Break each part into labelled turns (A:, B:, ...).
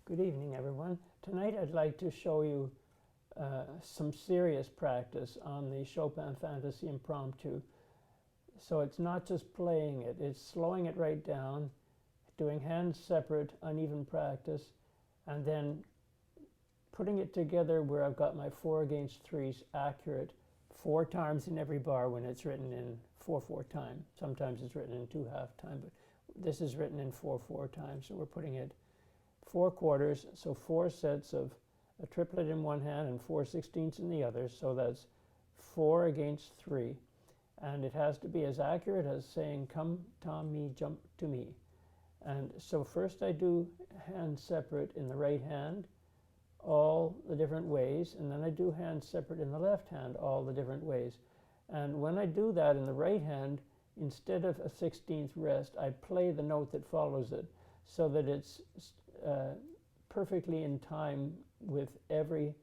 A: Good evening, everyone. Tonight I'd like to show you some serious practice on the Chopin Fantaisie-Impromptu. So it's not just playing it, it's slowing it right down, doing hands separate, uneven practice, and then putting it together where I've got my 4/3 accurate 4 times in every bar when it's written in 4/4 time. Sometimes it's written in 2/2 time, but this is written in 4/4 time, so we're putting it 4 quarters, so 4 sets of a triplet in one hand and 4/16 in the other, so that's 4/3, and it has to be as accurate as saying come Tom me jump to me. And so first I do hand separate in the right hand all the different ways, and then I do hand separate in the left hand all the different ways. And when I do that in the right hand, instead of a 16th rest, I play the note that follows it so that it's perfectly in time with every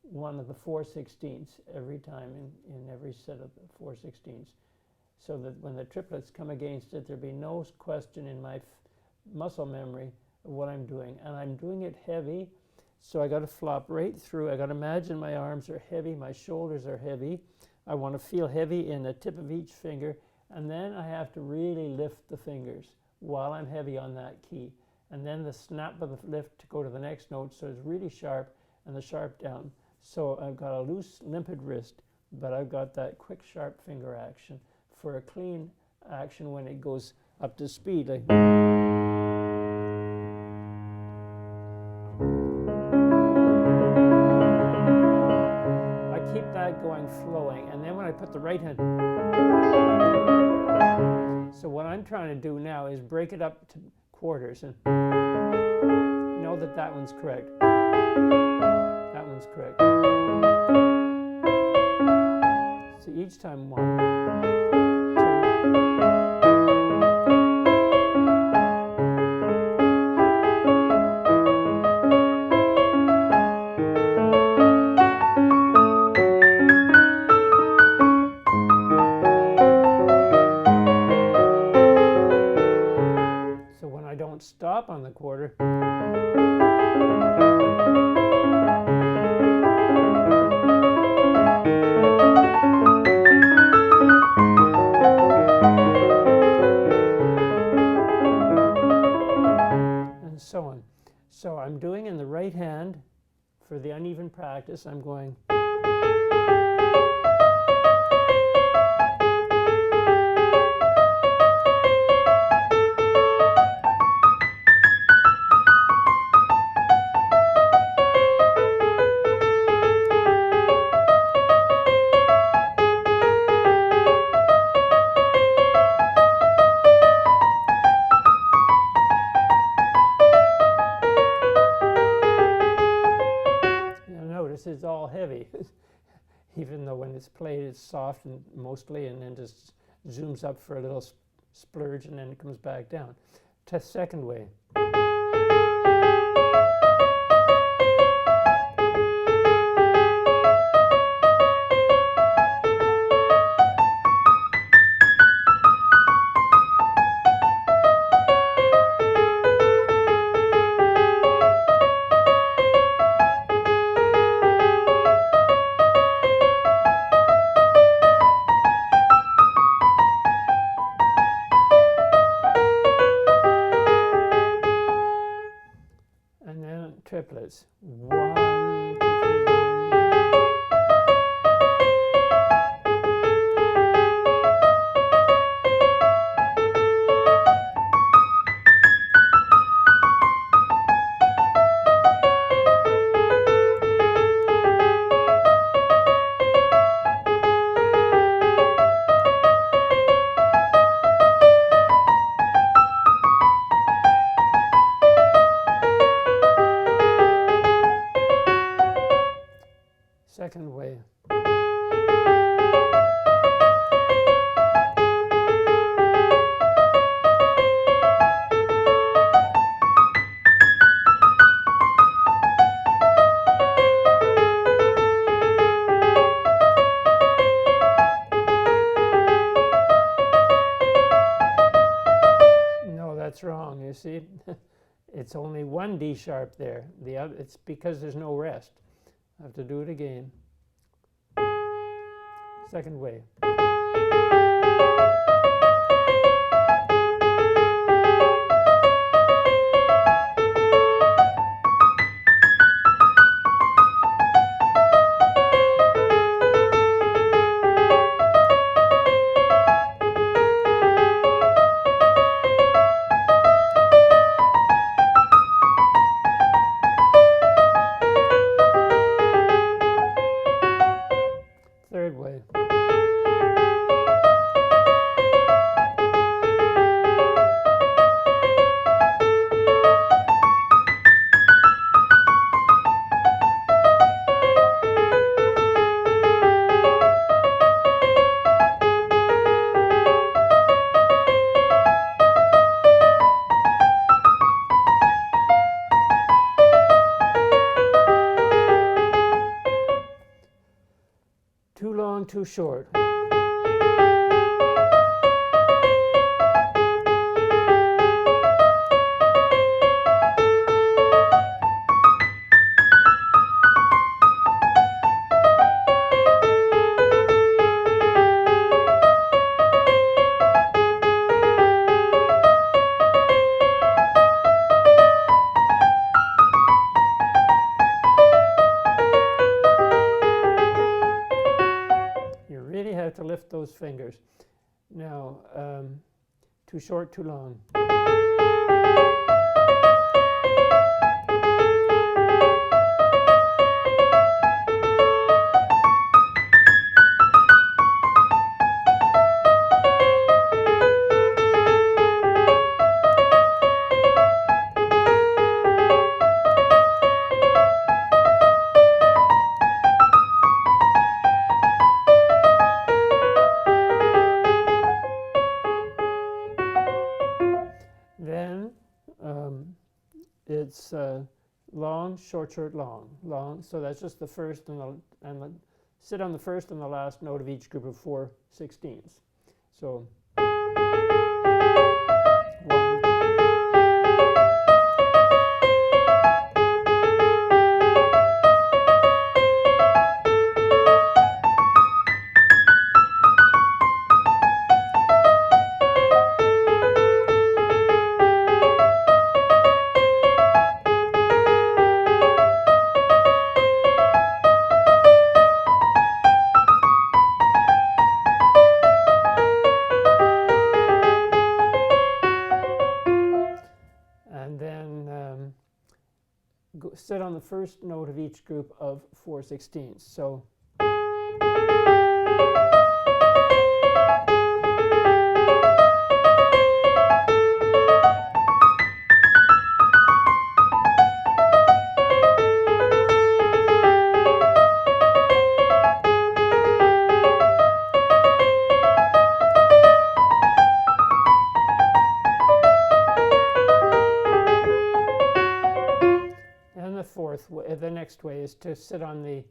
A: one of the 4/16 every time in every set of the 4/16, so that when the triplets come against it, there'll be no question in my muscle memory of what I'm doing. And I'm doing it heavy, so I got to flop right through. I got to imagine my arms are heavy, my shoulders are heavy. I want to feel heavy in the tip of each finger, and then I have to really lift the fingers while I'm heavy on that key. And then the snap of the lift to go to the next note, so it's really sharp, and the sharp down. So I've got a loose, limpid wrist, but I've got that quick, sharp finger action for a clean action when it goes up to speed. Like I keep that going, flowing, and then when I put the right hand. So what I'm trying to do now is break it up to quarters and know that that one's correct. That one's correct. So each time 1, 2. So when I don't stop on the quarter, and so on. So I'm doing in the right hand for the uneven practice. I'm going. Notice it's all heavy, even though when it's played it's soft and mostly, and then just zooms up for a little splurge and then it comes back down. Second way. And then triplets. 1, 2, 3. Second way. No, that's wrong, you see. it's only one D sharp there. The other, it's because there's no rest. I have to do it again. Second way. Third way. Too long, too short. To lift those fingers. Now, too short, too long. Then it's long, short, short, long, long. So that's just the first and the sit on the first and the last note of each group of 4/16ths. So 1. Sit on the first note of each group of 4/16ths. So the next way is to sit on the,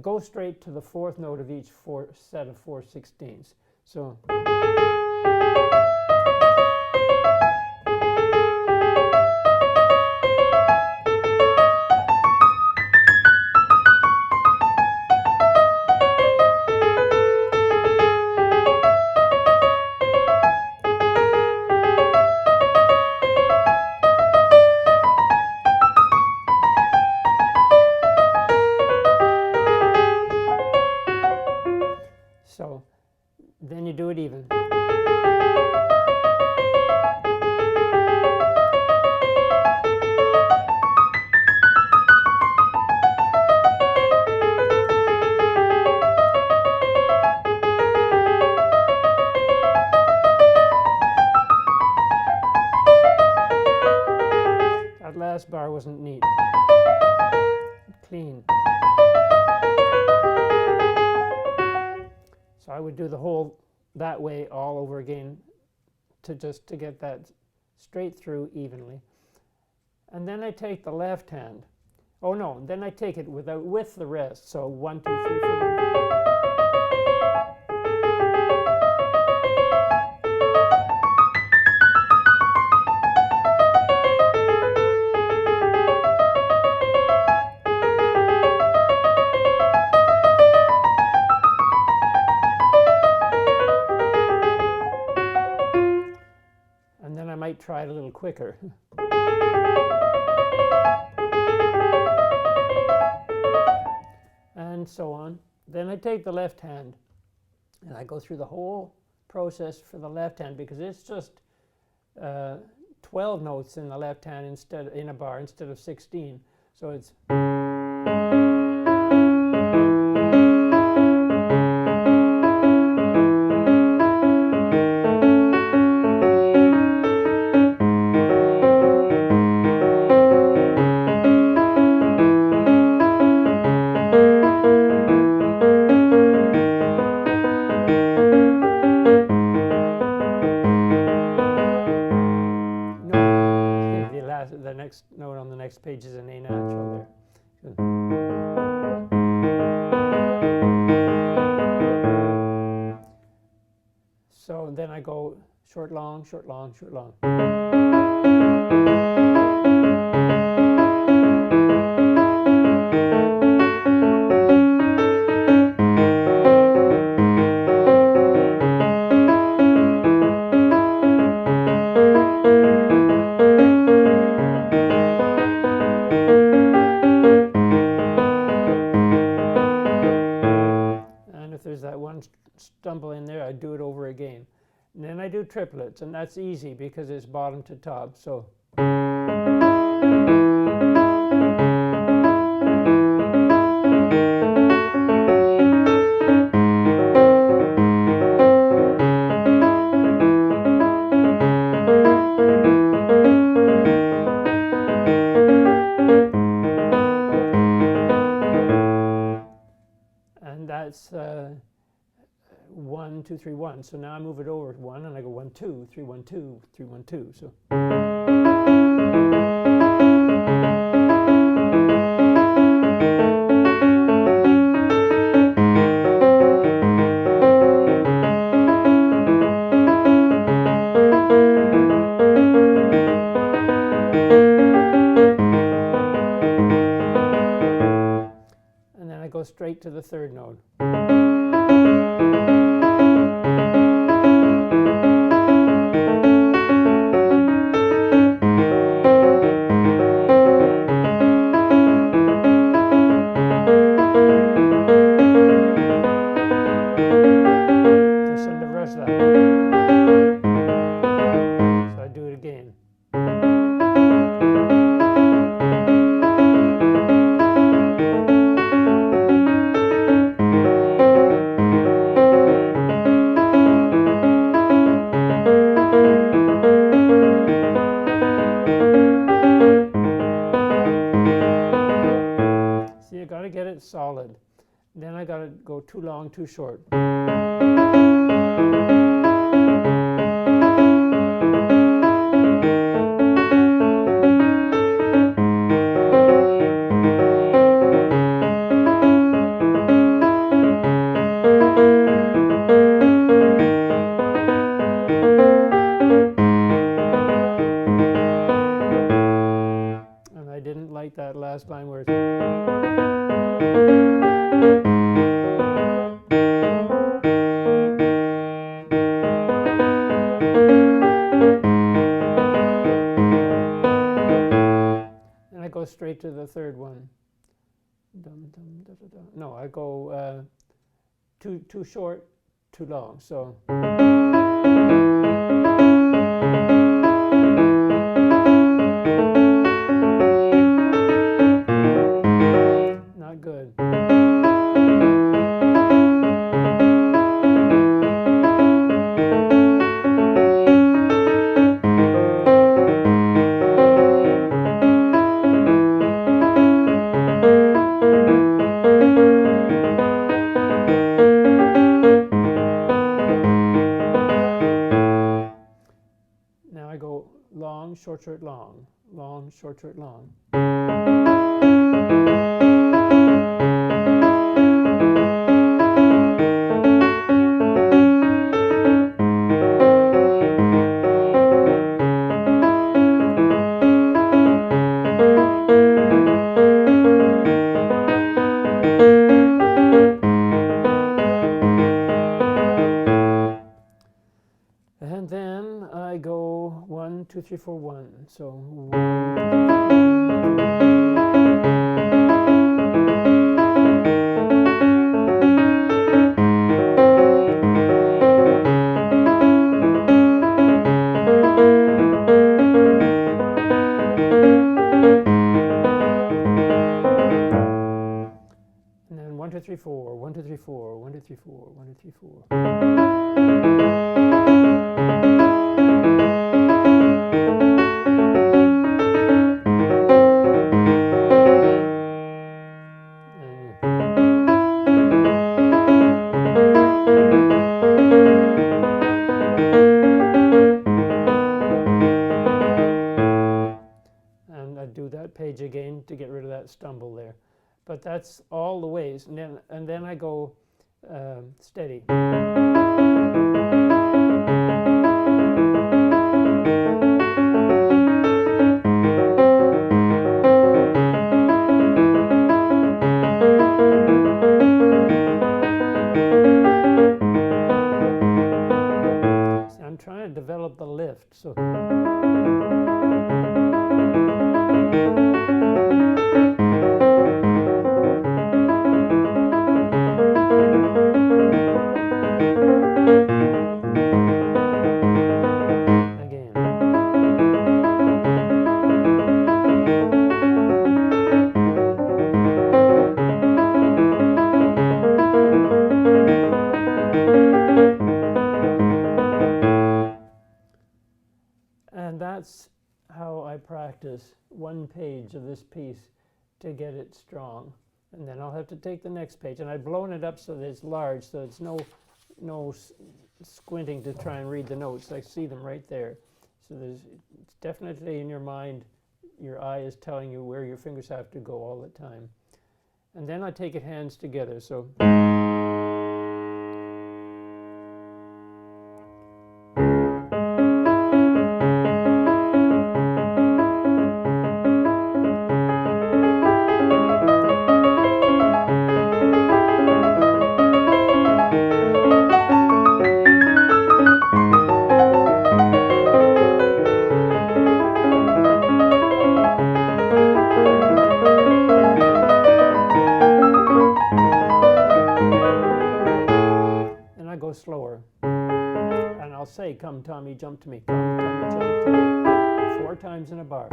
A: go straight to the fourth note of each set of 4/16ths. So then you do it even. That last bar wasn't neat. Clean. So I would do the whole that way all over again to get that straight through evenly. And then I take the left hand. Oh no, then I take it with the rest. So 1, 2, 3, 4. try it a little quicker. And so on. Then I take the left hand and I go through the whole process for the left hand, because it's just 12 notes in the left hand instead in a bar instead of 16. So it's the next note on the next page is an A natural there. So then I go short, long, short, long, short, long. There's that one stumble in there, I do it over again. And then I do triplets, and that's easy because it's bottom to top. So that's 1, 2, 3, 1. So now I move it over 1, and I go 1, 2, 3, 1, 2, 3, 1, 2. So go straight to the third note. Just on the rest of that. So I do it again. Got to get it solid. Then I got to go too long, too short. And I didn't like that last line where it's go straight to the third one. Dum, dum, da, da, da. No, I go too short, too long. So not good. Long, short, short, long, long, short, short, long. And then I go 1, 2, 3, 4, 1. So 1, 2, 3, 4, 1, 2, 3, 4, 1, 2, 3, 4, 1, 2, 3, 4. And I do that page again to get rid of that stumble there. But that's all the ways, and then I go steady. See, I'm trying to develop the lift, so. And that's how I practice one page of this piece to get it strong. And then I'll have to take the next page. And I've blown it up so that it's large, so it's no squinting to try and read the notes. I see them right there. So it's definitely in your mind, your eye is telling you where your fingers have to go all the time. And then I take it hands together. So. Slower, and I'll say, come Tommy, jump to me, come Tommy, jump to me, 4 times in a bar.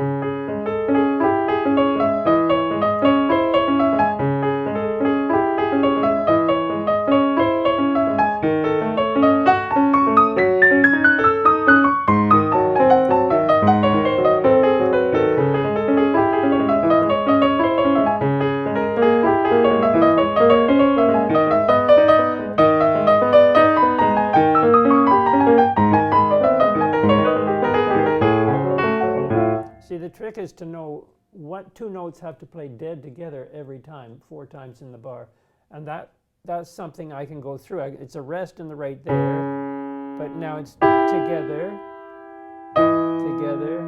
A: The trick is to know what 2 notes have to play dead together every time, 4 times in the bar. And that's something I can go through. It's a rest in the right there, but now it's together, together,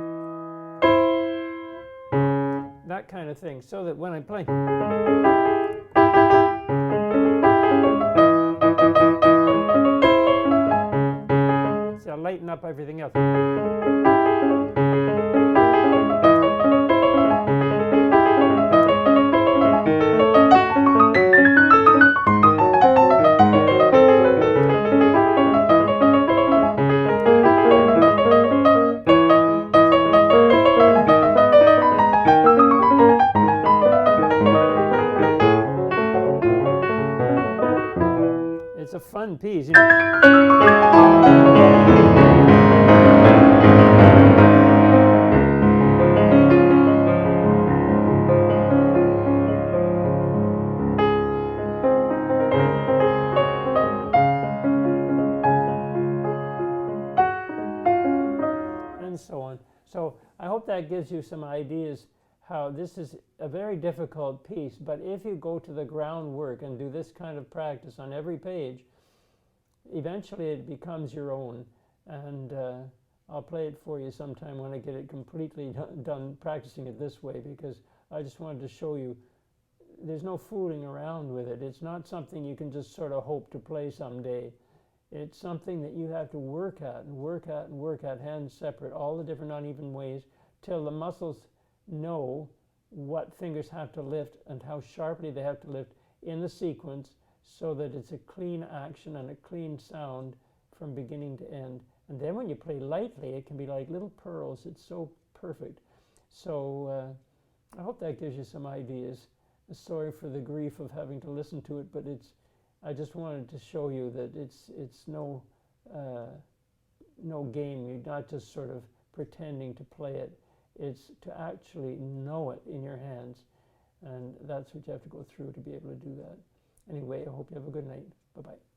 A: that kind of thing, so that when I play, so I'll lighten up everything else. It's a fun piece, you know. And so on. So I hope that gives you some ideas how this is a very difficult piece, but if you go to the groundwork and do this kind of practice on every page, eventually it becomes your own. And I'll play it for you sometime when I get it completely done practicing it this way, because I just wanted to show you there's no fooling around with it. It's not something you can just sort of hope to play someday. It's something that you have to work at and work at and work at, hands separate, all the different uneven ways, till the muscles know what fingers have to lift and how sharply they have to lift in the sequence, so that it's a clean action and a clean sound from beginning to end. And then when you play lightly, it can be like little pearls. It's so perfect. So I hope that gives you some ideas. Sorry for the grief of having to listen to it, but I just wanted to show you that it's no game. You're not just sort of pretending to play it. It's to actually know it in your hands, and that's what you have to go through to be able to do that. Anyway, I hope you have a good night. Bye-bye.